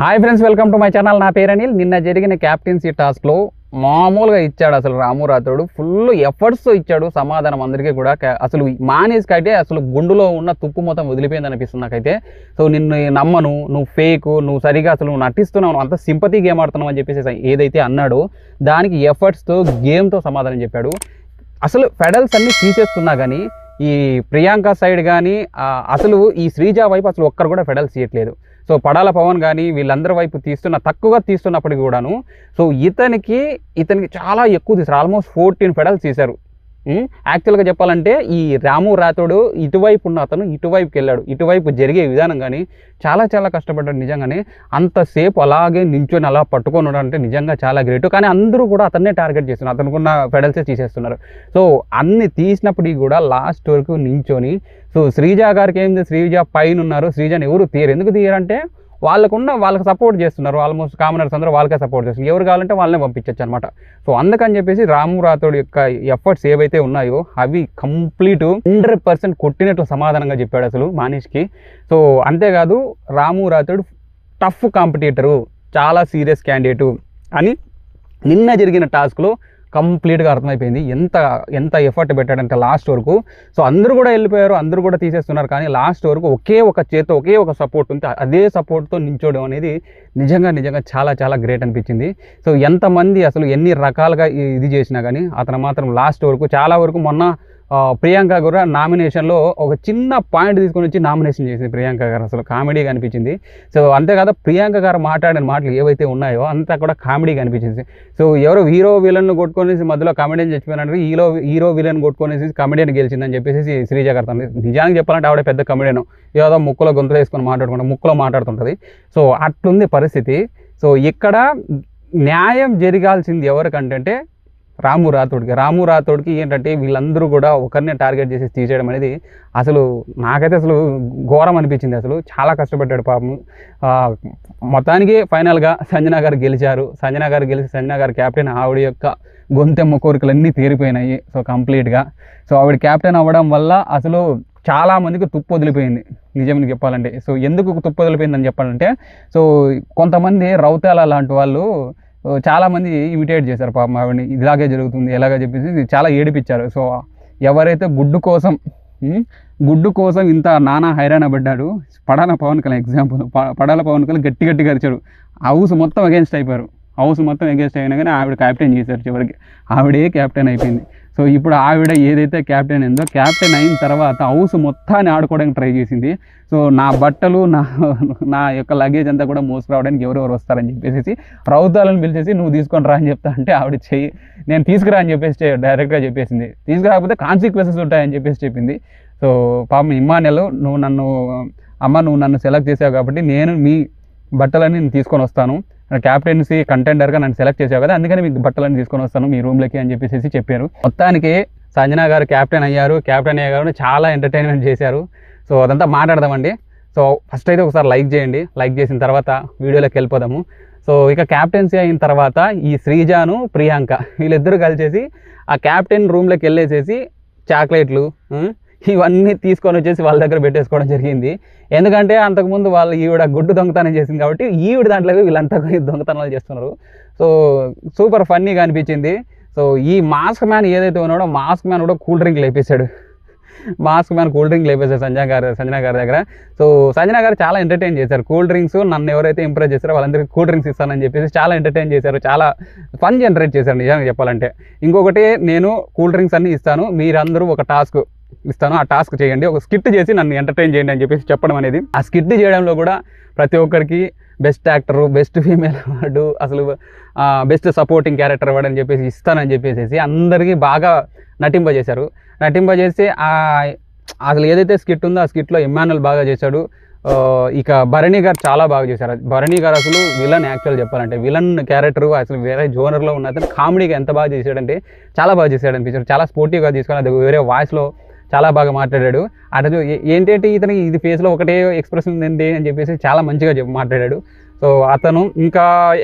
Hi friends, welcome to my channel. నా పేరు అనిల్. నిన్న జరిగిన క్యాప్టెన్సీ టాస్క్లో మామూలుగా ఇచ్చాడు అసలు రాము రాథోడ్. ఫుల్ ఎఫర్ట్స్తో ఇచ్చాడు సమాధానం అందరికీ కూడా. అసలు మానేస్కి అయితే అసలు గుండులో ఉన్న తుప్పు మొత్తం వదిలిపోయింది అనిపిస్తుంది నాకైతే. సో నిన్ను నమ్మను, నువ్వు ఫేక్, నువ్వు సరిగా అసలు నువ్వు నటిస్తున్నావు, అంత సింపతి గేమ్ ఆడుతున్నావు అని చెప్పేసి ఏదైతే అన్నాడో దానికి ఎఫర్ట్స్తో గేమ్తో సమాధానం చెప్పాడు. అసలు ఫెడల్స్ అన్నీ తీసేస్తున్నా కానీ ఈ ప్రియాంక సైడ్ కానీ అసలు ఈ శ్రీజ వైపు అసలు ఒక్కరు కూడా ఫెడల్స్ చేయట్లేదు. సో పడాల పవన్ కానీ వీళ్ళందరి వైపు తక్కువగా తీస్తున్నప్పటికీ కూడాను సో ఇతనికి చాలా ఎక్కువ తీశారు. ఆల్మోస్ట్ 14 ఫెడల్స్ తీశారు. యాక్చువల్గా చెప్పాలంటే ఈ రాము రాథోడ్ ఇటువైపు ఉన్న అతను ఇటువైపుకి వెళ్ళాడు. ఇటువైపు జరిగే విధానం కానీ చాలా చాలా కష్టపడ్డాడు నిజంగానే. అంతసేపు అలాగే నించొని అలా పట్టుకొని ఉన్నాడంటే నిజంగా చాలా గ్రేట్. కానీ అందరూ కూడా అతన్నే టార్గెట్ చేస్తున్నారు, అతనుకున్న ఫెడల్సే తీసేస్తున్నారు. సో అన్ని తీసినప్పటికీ కూడా లాస్ట్ వరకు నించొని సో శ్రీజ గారికి ఏంది, శ్రీజ పైన ఉన్నారు, శ్రీజని ఎవరు తీయరు. ఎందుకు తీయరంటే వాళ్ళకి సపోర్ట్ చేస్తున్నారు. ఆల్మోస్ట్ కామనర్స్ అందరూ వాళ్ళకే సపోర్ట్ చేస్తున్నారు. ఎవరు కావాలంటే వాళ్ళనే పంపించచ్చు అనమాట. సో అందుకని చెప్పేసి రాము రాథోడ్ యొక్క ఎఫర్ట్స్ ఏవైతే ఉన్నాయో అవి కంప్లీట్ 100% కొట్టినట్లు సమాధానంగా చెప్పాడు అసలు మానీష్కి. సో అంతేకాదు రాము రాథోడ్ టఫ్ కాంపిటీటరు, చాలా సీరియస్ క్యాండిడేటు అని నిన్న జరిగిన టాస్క్లో కంప్లీట్గా అర్థమైపోయింది. ఎంత ఎఫర్ట్ పెట్టాడంటే లాస్ట్ వరకు. సో అందరూ కూడా వెళ్ళిపోయారు, అందరూ కూడా తీసేస్తున్నారు. కానీ లాస్ట్ వరకు ఒకే ఒక సపోర్ట్ ఉంటే అదే సపోర్ట్తో నించోవడం అనేది నిజంగా చాలా చాలా గ్రేట్ అనిపించింది. సో ఎంతమంది అసలు ఎన్ని రకాలుగా ఇది చేసినా కానీ అతను మాత్రం లాస్ట్ వరకు చాలా వరకు మొన్న ప్రియాంక కూడా నామినేషన్లో ఒక చిన్న పాయింట్ తీసుకొని వచ్చి నామినేషన్ చేసింది ప్రియాంక గారు. అసలు కామెడీగా అనిపించింది. సో అంతేకాదు ప్రియాంక గారు మాట్లాడిన మాటలు ఏవైతే ఉన్నాయో అంతా కూడా కామెడీగా అనిపించింది. సో ఎవరో హీరో విలన్ను కొట్టుకొనేసి మధ్యలో కామెడియన్ చచ్చిపోయినారు, హీరో విలన్ కొట్టుకొనేసి కామెడియన్ గెలిచిందని చెప్పేసి శ్రీజ గారు. నిజానికి చెప్పాలంటే ఆవిడ పెద్ద కామెడియన్, ఏదో ముక్కులో గొంతులు వేసుకొని ముక్కులో మాట్లాడుతుంటుంది. సో అట్లుంది పరిస్థితి. సో ఇక్కడ న్యాయం జరగాల్సింది ఎవరికంటే రాము రాథోడ్కి ఏంటంటే వీళ్ళందరూ కూడా ఒకరినే టార్గెట్ చేసి తీసేయడం అనేది అసలు నాకైతే అసలు ఘోరం అనిపించింది. అసలు చాలా కష్టపడ్డాడు పాపం. మొత్తానికి ఫైనల్గా సంజన గారు గెలిచారు. సంజన గారు క్యాప్టెన్. ఆవిడ యొక్క గొంతెమ్మ కోరికలన్నీ తీరిపోయినాయి సో కంప్లీట్గా. సో ఆవిడ క్యాప్టెన్ అవ్వడం వల్ల అసలు చాలామందికి తుప్పు వదిలిపోయింది నిజంగా చెప్పాలంటే. సో ఎందుకు తుప్పు వదిలిపోయిందని చెప్పాలంటే సో కొంతమంది రౌతాల లాంటి వాళ్ళు చాలామంది ఇమిటేట్ చేశారు పాపం ఆవిడని, ఇలాగే జరుగుతుంది ఎలాగ చెప్పేసి చాలా ఏడిపించారు. సో ఎవరైతే గుడ్డు కోసం ఇంత నానా హైరాణ పడ్డాడు, పడాల పవన్ కళ్యాణ్ ఎగ్జాంపుల్. పడాల పవన్ కళ్యాణ్ గట్టి అరిచాడు, హౌస్ మొత్తం అగేన్స్ట్ అయిపోయారు. అయినా కానీ ఆవిడ క్యాప్టెన్ చేశారు. చివరికి ఆవిడే క్యాప్టెన్ అయిపోయింది. సో ఇప్పుడు ఆవిడ ఏదైతే క్యాప్టెన్ అయిందో క్యాప్టెన్ అయిన తర్వాత హౌస్ మొత్తాన్ని ఆడుకోవడానికి ట్రై చేసింది. సో నా బట్టలు నా యొక్క లగేజ్ అంతా కూడా మోసుకురావడానికి ఎవరెవరు వస్తారని చెప్పేసి రౌతాలను పిలిచేసి నువ్వు తీసుకొని రా అని చెప్తా అంటే ఆవిడ నేను తీసుకురా అని చెప్పేసి డైరెక్ట్గా చెప్పేసింది. తీసుకురాకపోతే కాన్సిక్వెన్సెస్ ఉంటాయని చెప్పేసి చెప్పింది. సో పాపం ఇమ్మాన్యుల్, నువ్వు నన్ను సెలెక్ట్ చేసావు కాబట్టి నేను మీ బట్టలన్నీ నేను తీసుకొని వస్తాను, క్యాప్టెన్సీ కంటెండర్గా నన్ను సెలెక్ట్ చేసావు కదా, అందుకని మీకు బట్టలన్నీ తీసుకొని వస్తాను మీ రూమ్లోకి అని చెప్పేసి చెప్పారు. మొత్తానికి సంజన గారు క్యాప్టెన్ అయ్యారు. చాలా ఎంటర్టైన్మెంట్ చేశారు. సో అదంతా మాట్లాడదామండి. సో ఫస్ట్ అయితే ఒకసారి లైక్ చేయండి. లైక్ చేసిన తర్వాత వీడియోలోకి వెళ్ళిపోదాము. సో ఇక క్యాప్టెన్సీ అయిన తర్వాత ఈ శ్రీజాను ప్రియాంక వీళ్ళిద్దరూ కలిసేసి ఆ క్యాప్టెన్ రూమ్లోకి వెళ్ళేసేసి చాక్లెట్లు ఇవన్నీ తీసుకొని వచ్చేసి వాళ్ళ దగ్గర పెట్టేసుకోవడం జరిగింది. ఎందుకంటే అంతకుముందు ఈవిడ గుడ్డు దొంగతనం చేసింది కాబట్టి ఈవిడ దాంట్లో వీళ్ళంతా దొంగతనాలు చేస్తున్నారు. సో సూపర్ ఫన్నీగా అనిపించింది. సో ఈ మాస్క్ మ్యాన్ ఏదైతే ఉన్నాడో మాస్క్ మ్యాన్ కూడా కూల్ డ్రింక్ లేపేశాడు సంజన గారి దగ్గర. సో సంజన గారు చాలా ఎంటర్టైన్ చేశారు. కూల్ డ్రింక్స్ నన్ను ఎవరైతే ఇంప్రెస్ చేశారో వాళ్ళందరికీ కూల్ డ్రింక్స్ ఇస్తానని చెప్పేసి చాలా ఎంటర్టైన్ చేశారు. చాలా ఫన్ జనరేట్ చేశారు నిజంగా చెప్పాలంటే. ఇంకొకటి, నేను కూల్ డ్రింక్స్ అన్నీ ఇస్తాను, మీరందరూ ఒక టాస్క్ ఇస్తాను, ఆ టాస్క్ చేయండి, ఒక స్కిట్ చేసి నన్ను ఎంటర్టైన్ చేయండి అని చెప్పేసి చెప్పడం అనేది. ఆ స్కిట్ చేయడంలో కూడా ప్రతి ఒక్కరికి best actor, best female award, అసలు బెస్ట్ సపోర్టింగ్ క్యారెక్టర్ అవార్డు అని చెప్పేసి ఇస్తానని చెప్పేసి అందరికీ బాగా నటింపజేసి అసలు ఏదైతే స్కిట్ ఉందో ఆ స్కిట్లో ఇమ్మాన్యుల్ బాగా చేశాడు. ఇక భరణి గారు చాలా బాగా చేశారు. భరణి గారు అసలు విలన్, యాక్చువల్ చెప్పాలంటే విలన్ క్యారెక్టర్ అసలు వేరే జోనర్లో ఉన్నది. కామెడీగా ఎంత బాగా చేశాడంటే చాలా బాగా చేశాడు అనిపించాడు. చాలా స్పోర్టివ్గా తీసుకొని అది వేరే వాయిస్లో చాలా బాగా మాట్లాడాడు. అటు ఏంటంటే ఇతనికి ఇది ఫేస్లో ఒకటే ఎక్స్ప్రెషన్ ఉంది అని చెప్పేసి చాలా మంచిగా మాట్లాడాడు. సో అతను ఇంకా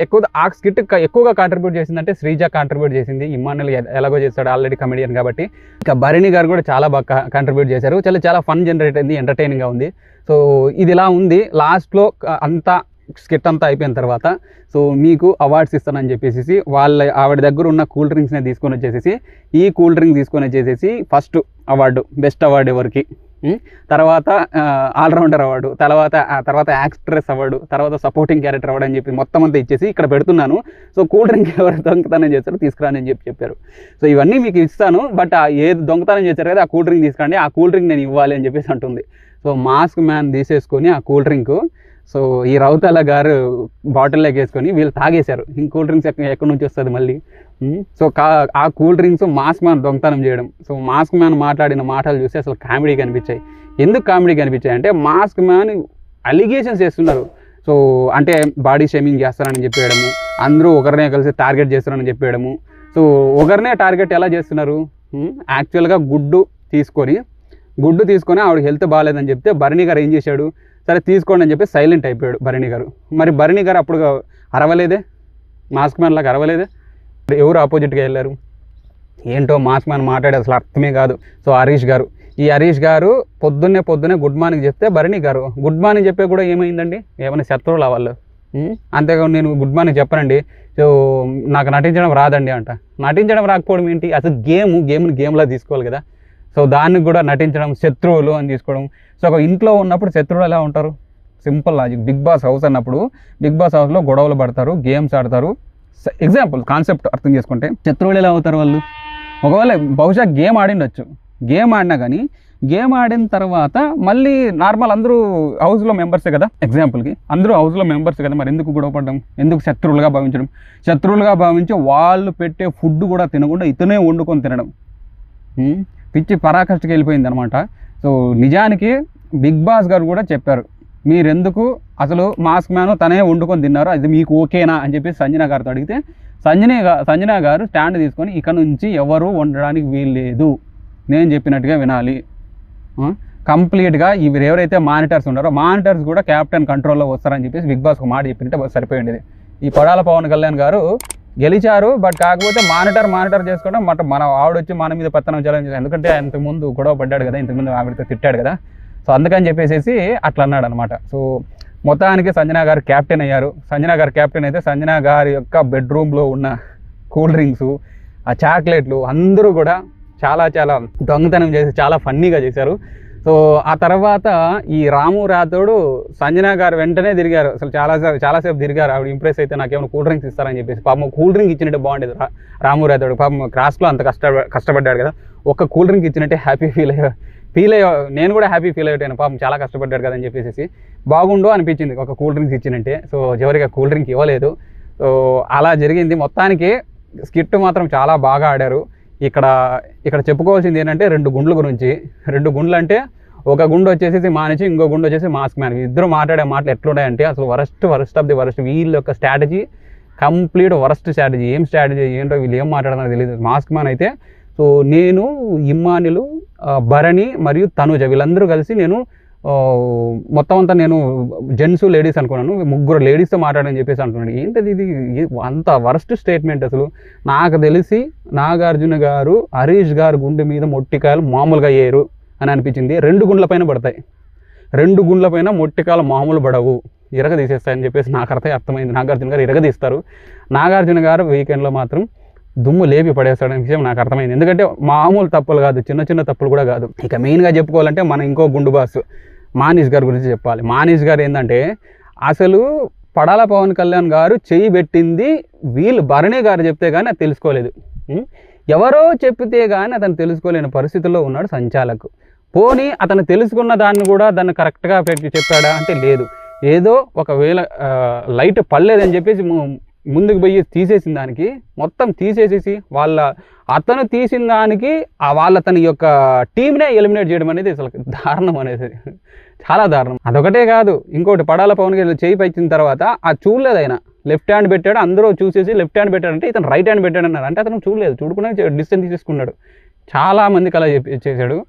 ఆ స్కిట్ ఎక్కువగా కాంట్రిబ్యూట్ చేసిందంటే శ్రీజ కాంట్రిబ్యూట్ చేసింది. ఇమ్మాన్యుల్ ఎలాగో చేస్తాడు, ఆల్రెడీ కమెడియన్ కాబట్టి. ఇంకా భరణి గారు కూడా చాలా బాగా కాంట్రిబ్యూట్ చేశారు. చాలా ఫన్ జనరేట్ అయింది, ఎంటర్టైనింగ్గా ఉంది. సో ఇది ఇలా ఉంది. లాస్ట్లో అంతా స్కిట్ అంతా అయిపోయిన తర్వాత సో మీకు అవార్డ్స్ ఇస్తానని చెప్పేసి ఆవిడ దగ్గర ఉన్న కూల్ డ్రింక్స్ని తీసుకొని వచ్చేసి ఈ కూల్ డ్రింక్ తీసుకొని వచ్చేసి ఫస్ట్ అవార్డు బెస్ట్ అవార్డు ఎవరికి, తర్వాత ఆల్రౌండర్ అవార్డు, తర్వాత యాక్ట్రెస్ అవార్డు, తర్వాత సపోర్టింగ్ క్యారెక్టర్ అవార్డు అని చెప్పి మొత్తం అంతా ఇచ్చేసి ఇక్కడ పెడుతున్నాను. సో కూల్ డ్రింక్ ఎవరు దొంగతనం చేస్తారో తీసుకురాని చెప్పారు. సో ఇవన్నీ మీకు ఇస్తాను, బట్ ఏది దొంగతనం చేశారు కదా ఆ కూల్ డ్రింక్ తీసుకురండి, ఆ కూల్ డ్రింక్ నేను ఇవ్వాలి అని చెప్పేసి అంటుంది. సో మాస్క్ మ్యాన్ తీసేసుకొని ఆ కూల్ డ్రింక్ సో ఈ రౌతాల గారు బాటిల్లోకి వేసుకొని వీళ్ళు తాగేశారు. ఇంక కూల్ డ్రింక్స్ ఎక్కడి నుంచి వస్తుంది మళ్ళీ. సో ఆ కూల్ డ్రింక్స్ మాస్క్ మ్యాన్ దొంగతనం చేయడం. సో మాస్క్ మ్యాన్ మాట్లాడిన మాటలు చూసి అసలు కామెడీ కనిపించాయి. ఎందుకు కామెడీ కనిపించాయి అంటే మాస్క్ మ్యాన్ అలిగేషన్స్ చేస్తున్నారు. సో అంటే బాడీ షేమింగ్ చేస్తారని చెప్పేయడము, అందరూ ఒకరినే కలిసి టార్గెట్ చేస్తారని చెప్పేయడము. సో ఒకరినే టార్గెట్ ఎలా చేస్తున్నారు, యాక్చువల్గా గుడ్డు తీసుకొని ఆవిడ హెల్త్ బాగాలేదని చెప్తే భరణి గారు ఏం చేశాడు, సరే తీసుకోండి అని చెప్పి సైలెంట్ అయిపోయాడు భరణి గారు. మరి భరణి గారు అప్పుడు అరవలేదే, మాస్క్ మ్యాన్ లాగా అరవలేదే. ఎవరు ఆపోజిట్గా వెళ్ళారు, ఏంటో మాస్క్ మ్యాన్ మాట్లాడే అసలు అర్థమే కాదు. సో హరీష్ గారు పొద్దున్నే గుడ్ మార్నింగ్ చెప్తే భరణి గారు గుడ్ మార్నింగ్ చెప్పే కూడా ఏమైందండి, ఏమైనా శత్రువులు వాళ్ళు. అంతేకాదు నేను గుడ్ మార్నింగ్ చెప్పనండి, సో నాకు నటించడం రాదండి అంట. నటించడం రాకపోవడం ఏంటి, అసలు గేమ్లా తీసుకోవాలి కదా. సో దానికి కూడా నటించడం, శత్రువులు అని తీసుకోవడం. సో ఒక ఇంట్లో ఉన్నప్పుడు శత్రువులు ఎలా ఉంటారు, simple logic. Big Boss house అన్నప్పుడు బిగ్ బాస్ హౌస్లో గొడవలు పడతారు, గేమ్స్ ఆడతారు. ఎగ్జాంపుల్ కాన్సెప్ట్ అర్థం చేసుకుంటే శత్రువులు ఎలా అవుతారు వాళ్ళు, ఒకవేళ బహుశా గేమ్ ఆడిండొచ్చు, గేమ్ ఆడినా కానీ గేమ్ ఆడిన తర్వాత మళ్ళీ నార్మల్ అందరూ హౌస్లో మెంబర్సే కదా, ఎగ్జాంపుల్కి అందరూ హౌస్లో మెంబర్స్ కదా, మరి ఎందుకు గొడవ పడడం, ఎందుకు శత్రువులుగా భావించి వాళ్ళు పెట్టే ఫుడ్ కూడా తినకుండా ఇతనే వండుకొని తినడం, పిచ్చి పరాకష్టికి వెళ్ళిపోయింది అనమాట. సో నిజానికి బిగ్ బాస్ గారు కూడా చెప్పారు, మీరెందుకు అసలు మాస్క్ మ్యాన్ తనే వండుకొని తిన్నారు, అది మీకు ఓకేనా అని చెప్పి సంజన గారితో అడిగితే సంజన గారు స్టాండ్ తీసుకొని ఇక నుంచి ఎవరు వండడానికి వీల్లేదు, నేను చెప్పినట్టుగా వినాలి, కంప్లీట్గా ఇవి ఎవరైతే మానిటర్స్ ఉన్నారో మానిటర్స్ కూడా క్యాప్టెన్ కంట్రోల్లో వస్తారని చెప్పేసి బిగ్ బాస్కి మాట చెప్పినట్టే సరిపోయింది. ఈ పడాల పవన్ కళ్యాణ్ గారు గెలిచారు, బట్ కాకపోతే మానిటర్ చేసుకోవడం మన ఆవిడొచ్చి మన మీద పత్తనం ఛాలెంజ్ చేశారు. ఎందుకంటే ఇంతకుముందు గొడవ పడ్డాడు కదా, ఇంతకుముందు ఆవిడతో తిట్టాడు కదా, సో అందుకని చెప్పేసి అట్లా అన్నాడు అనమాట. సో మొత్తానికి సంజన గారు క్యాప్టెన్ అయ్యారు. సంజన గారు క్యాప్టెన్ అయితే సంజన గారి యొక్క బెడ్రూమ్లో ఉన్న కూల్ డ్రింక్స్, ఆ చాక్లెట్లు అందరూ కూడా చాలా దొంగతనం చేసి చాలా ఫన్నీగా చేశారు. సో ఆ తర్వాత ఈ రాము రాథోడు సంజన గారు వెంటనే తిరిగారు, అసలు చాలాసేపు తిరిగారు. ఆవిడ ఇంప్రెస్ అయితే నాకేమైనా కూల్ డ్రింక్స్ ఇస్తారని చెప్పేసి, పాపం కూల్ డ్రింక్ ఇచ్చినట్టే బాగుండేది రాము రాథోడు. పాపం క్రాస్లో అంత కష్టపడ్డాడు కదా, ఒక్క కూల్ డ్రింక్ ఇచ్చినట్టే హ్యాపీ ఫీల్ అయ్యా, నేను కూడా హ్యాపీ ఫీల్ అయ్యాను, పాపం చాలా కష్టపడ్డాడు కదా అని చెప్పేసి బాగుండు అనిపించింది ఒక కూల్ డ్రింక్స్ ఇచ్చినట్టే. సో చివరికి కూల్ డ్రింక్ ఇవ్వలేదు. సో అలా జరిగింది. మొత్తానికి స్కిట్ మాత్రం చాలా బాగా ఆడారు. ఇక్కడ చెప్పుకోవాల్సింది ఏంటంటే 2 గుండ్ల గురించి. 2 గుండ్లు అంటే ఒక గుండు వచ్చేసి మానేసి ఇంకో గుండు వచ్చేసి మాస్క్ మ్యాన్. ఇద్దరు మాట్లాడే మాటలు ఎట్లున్నాయంటే అసలు వరస్ట్ ఆఫ్ ది వరస్ట్. వీళ్ళ యొక్క స్ట్రాటజీ కంప్లీట్ వరస్ట్ స్ట్రాటజీ. ఏం స్ట్రాటజీ ఏంటో వీళ్ళు ఏం మాట్లాడారో తెలియదు. మాస్క్ మ్యాన్ అయితే సో నేను ఇమ్మానులు, భరణి మరియు తనుజ వీళ్ళందరూ కలిసి నేను మొత్తం అంతా నేను జెంట్స్ లేడీస్ అనుకున్నాను, 3 లేడీస్తో మాట్లాడని చెప్పేసి అంటున్నాడు. ఏంటది ఇది, అంత వరస్ట్ స్టేట్మెంట్. అసలు నాకు తెలిసి నాగార్జున గారు హరీష్ గారు గుండె మీద మొట్టికాయలు మామూలుగా అయ్యారు అని అనిపించింది. 2 గుండ్ల పైన పడతాయి, 2 గుండ్ల పైన మొట్టికాయలు మామూలు పడవు, ఇరగ తీసేస్తాయని చెప్పేసి నాకు అర్థమైంది. నాగార్జున గారు ఇరగ తీస్తారు. నాగార్జున గారు వీకెండ్లో మాత్రం దుమ్ము లేపి పడేస్తాడనే విషయం నాకు అర్థమైంది. ఎందుకంటే మామూలు తప్పులు కాదు, చిన్న తప్పులు కూడా కాదు. ఇక మెయిన్గా చెప్పుకోవాలంటే మన ఇంకో గుండు బాస్ మానీష్ గారి గురించి చెప్పాలి. మానీష్ గారు ఏంటంటే అసలు పడాల పవన్ కళ్యాణ్ గారు చెయ్యి పెట్టింది వీళ్ళు భరణి గారు చెప్తే కానీ అది తెలుసుకోలేదు, ఎవరో చెప్పితే కానీ అతను తెలుసుకోలేని పరిస్థితుల్లో ఉన్నాడు సంచాలకు. పోనీ అతను తెలుసుకున్న దాన్ని కూడా దాన్ని కరెక్ట్గా పెట్టి చెప్పాడా అంటే లేదు. ఏదో ఒకవేళ లైట్ పడలేదని చెప్పేసి ముందుకు పోయి తీసేసిన దానికి మొత్తం తీసేసేసి అతను తీసిన దానికి తన యొక్క టీంనే ఎలిమినేట్ చేయడం అనేది అసలు దారుణం అనేది, చాలా దారుణం. అదొకటే కాదు, ఇంకోటి పడాల పవన్ గారు చేయి పైచిన తర్వాత చూడలేదు ఆయన, లెఫ్ట్ హ్యాండ్ పెట్టాడు, అందరూ చూసేసి లెఫ్ట్ హ్యాండ్ పెట్టాడంటే ఇతను రైట్ హ్యాండ్ పెట్టాడు అన్నారు. అంటే అతను చూడలేదు, చూడకుండా డిస్టెన్స్ తీసేసుకున్నాడు. చాలా మందికి అలా చేశాడు.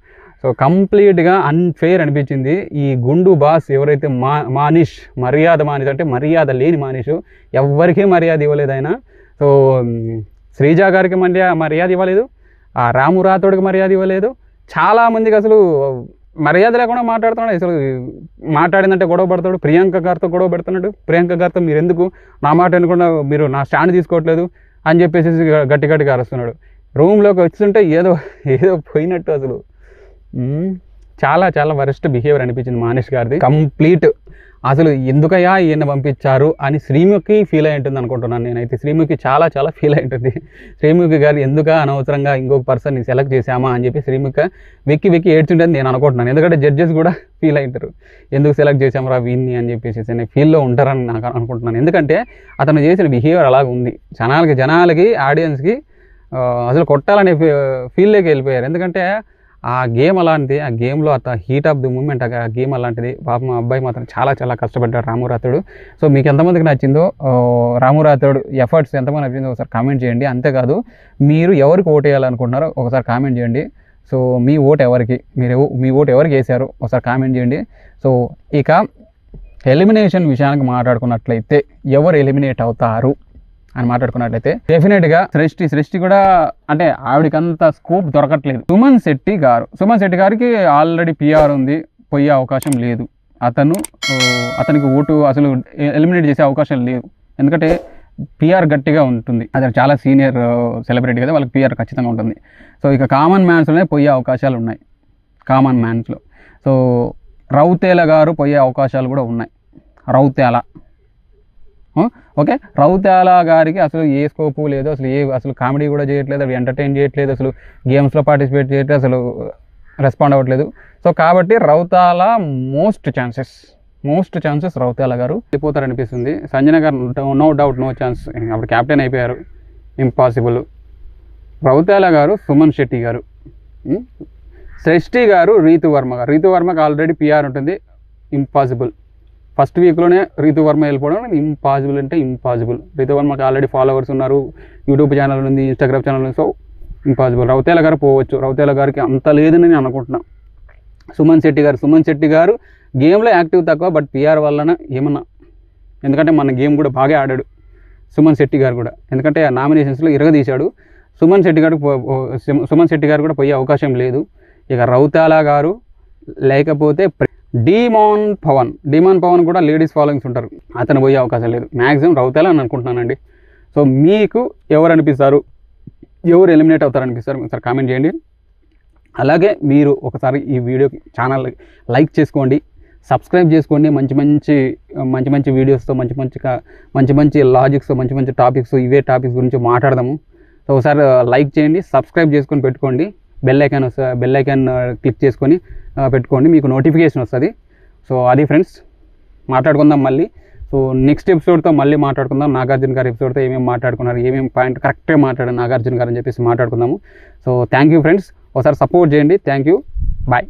సో కంప్లీట్గా అన్ఫెయిర్ అనిపించింది. ఈ గుండు బాస్ ఎవరైతే మానిష్ అంటే మర్యాద లేని మానిష్, ఎవ్వరికీ మర్యాద ఇవ్వలేదు ఆయన. సో శ్రీజ గారికి మర్యాద ఇవ్వలేదు, ఆ రాము రాథోడ్కి మర్యాద ఇవ్వలేదు, చాలామందికి అసలు మర్యాద లేకుండా మాట్లాడుతున్నాడు. అసలు మాట్లాడిందంటే గొడవ పడతాడు. ప్రియాంక గారితో గొడవ పెడుతున్నాడు. ప్రియాంక గారితో మీరు ఎందుకు నా మాట అనుకుండా మీరు నా స్టాండ్ తీసుకోవట్లేదు అని చెప్పేసి గట్టి గట్టిగా అరుస్తున్నాడు. రూమ్లోకి వస్తుంటే ఏదో పోయినట్టు అసలు చాలా చాలా వరస్ట్ బిహేవియర్ అనిపించింది మానేష్ గారిది. కంప్లీట్ అసలు ఎందుకయ్యా ఈయన పంపించారు అని శ్రీముఖి ఫీల్ అయి ఉంటుంది అనుకుంటున్నాను నేనైతే. శ్రీముఖి చాలా చాలా ఫీల్ అయి ఉంటుంది. శ్రీముఖి గారు ఎందుక అనవసరంగా ఇంకొక పర్సన్ని సెలెక్ట్ చేశామా అని చెప్పి శ్రీముఖి వెక్కి ఏడ్చుంటుంది నేను అనుకుంటున్నాను. ఎందుకంటే జడ్జెస్ కూడా ఫీల్ అయింటారు, ఎందుకు సెలెక్ట్ చేశామరా వీన్ని అని చెప్పేసి ఫీల్లో ఉంటారని నాకు అనుకుంటున్నాను. ఎందుకంటే అతను చేసిన బిహేవియర్ అలాగ ఉంది. జనాలకి ఆడియన్స్కి అసలు కొట్టాలనే ఫీల్లోకి వెళ్ళిపోయారు. ఎందుకంటే ఆ గేమ్ అలాంటిది, ఆ గేమ్లో హీట్ ఆఫ్ ది మూమెంట్ ఆ గేమ్ అలాంటిది. పాపం మా అబ్బాయి మాత్రం చాలా చాలా కష్టపడ్డాడు రాము రాథోడ్. సో మీకు ఎంతమందికి నచ్చిందో రాము రాథోడ్ ఎఫర్ట్స్ ఎంతమంది నచ్చిందో ఒకసారి కామెంట్ చేయండి. అంతేకాదు మీరు ఎవరికి ఓటు వేయాలనుకుంటున్నారో ఒకసారి కామెంట్ చేయండి. సో మీ ఓటు ఎవరికి, మీ ఓటు ఎవరికి వేసారు ఒకసారి కామెంట్ చేయండి. సో ఇక ఎలిమినేషన్ విషయానికి మాట్లాడుకున్నట్లయితే ఎవరు ఎలిమినేట్ అవుతారు అని మాట్లాడుకున్నట్లయితే డెఫినెట్గా సృష్టి కూడా అంటే ఆవిడకంత స్కోప్ దొరకట్లేదు. సుమన్ శెట్టి గారికి ఆల్రెడీ పిఆర్ ఉంది, పోయే అవకాశం లేదు. అతనికి ఓటు అసలు ఎలిమినేట్ చేసే అవకాశం లేదు. ఎందుకంటే పిఆర్ గట్టిగా ఉంటుంది. అది చాలా సీనియర్ సెలబ్రిటీ కదా, వాళ్ళకి పిఆర్ ఖచ్చితంగా ఉంటుంది. సో ఇక కామన్ మ్యాన్స్లోనే పోయే అవకాశాలు ఉన్నాయి. కామన్ మ్యాన్స్లో సో రౌతేలా గారు పోయే అవకాశాలు కూడా ఉన్నాయి. ఓకే, రౌతేలా గారికి అసలు ఏ స్కోపు లేదు, అసలు కామెడీ కూడా చేయట్లేదు, అవి ఎంటర్టైన్ చేయట్లేదు, అసలు గేమ్స్లో పార్టిసిపేట్ చేయట్లేదు, అసలు రెస్పాండ్ అవ్వట్లేదు. సో కాబట్టి రౌతేలా మోస్ట్ ఛాన్సెస్ రౌతేలా గారు వెళ్ళిపోతారనిపిస్తుంది. సంజన గారు నో డౌట్ నో ఛాన్స్, అప్పుడు క్యాప్టెన్ అయిపోయారు, ఇంపాసిబుల్. రౌతేలా గారు, సుమన్ శెట్టి గారు, సృష్టి గారు, రీతు వర్మకి ఆల్రెడీ పిఆర్ ఉంటుంది, ఇంపాసిబుల్. ఫస్ట్ వీక్లోనే రీతు వర్మ వెళ్ళిపోవడం ఇంపాసిబుల్ అంటే ఇంపాసిబుల్. రీతు వర్మకి ఆల్రెడీ ఫాలోవర్స్ ఉన్నారు, యూట్యూబ్ ఛానల్ ఉంది, ఇన్స్టాగ్రామ్ ఛానల్ ఉంది. So impossible. రౌతేలా గారు పోవచ్చు. రౌతేలా గారికి అంత లేదని నేను అనుకుంటున్నాను. సుమన్ శెట్టి గారు గేమ్లో యాక్టివ్ తక్కువ, బట్ పిఆర్ వలన ఏమన్నా, ఎందుకంటే మన గేమ్ కూడా బాగా ఆడాడు సుమన్ శెట్టి గారు కూడా, ఎందుకంటే నామినేషన్స్లో ఇరగదీశాడు. సుమన్ శెట్టి గారు కూడా పోయే అవకాశం లేదు. ఇక రౌతేలా గారు, లేకపోతే డీమాన్ పవన్ కూడా లేడీస్ ఫాలోయింగ్స్ ఉంటారు, అతను పోయే అవకాశం లేదు. మ్యాక్సిమం రౌతేలా అని అనుకుంటున్నానండి. సో మీకు ఎవరు అనిపిస్తారు, ఎవరు ఎలిమినేట్ అవుతారనిపిస్తారు ఒకసారి కామెంట్ చేయండి. అలాగే మీరు ఒకసారి ఈ వీడియోకి ఛానల్ లైక్ చేసుకోండి, సబ్స్క్రైబ్ చేసుకోండి. మంచి మంచి వీడియోస్తో మంచి మంచి లాజిక్స్, మంచి టాపిక్స్, ఇవే టాపిక్స్ గురించి మాట్లాడదాము. సో ఒకసారి లైక్ చేయండి, సబ్స్క్రైబ్ చేసుకొని పెట్టుకోండి. బెల్ ఐకాన్ క్లిక్ చేసుకొని పెట్టుకోండి, మీకు నోటిఫికేషన్ వస్తుంది. సో అది ఫ్రెండ్స్, మాట్లాడుకుందాం మళ్ళీ. సో నెక్స్ట్ ఎపిసోడ్తో మళ్ళీ మాట్లాడుకుందాం. నాగార్జున గారి ఎపిసోడ్తో ఏమేమి మాట్లాడుకున్నారు, ఏమేమి పాయింట్ కరెక్ట్గా మాట్లాడారు నాగార్జున గారు అని చెప్పేసి మాట్లాడుకుందాము. సో థ్యాంక్ యూ ఫ్రెండ్స్, ఒకసారి సపోర్ట్ చేయండి. Thank you, bye.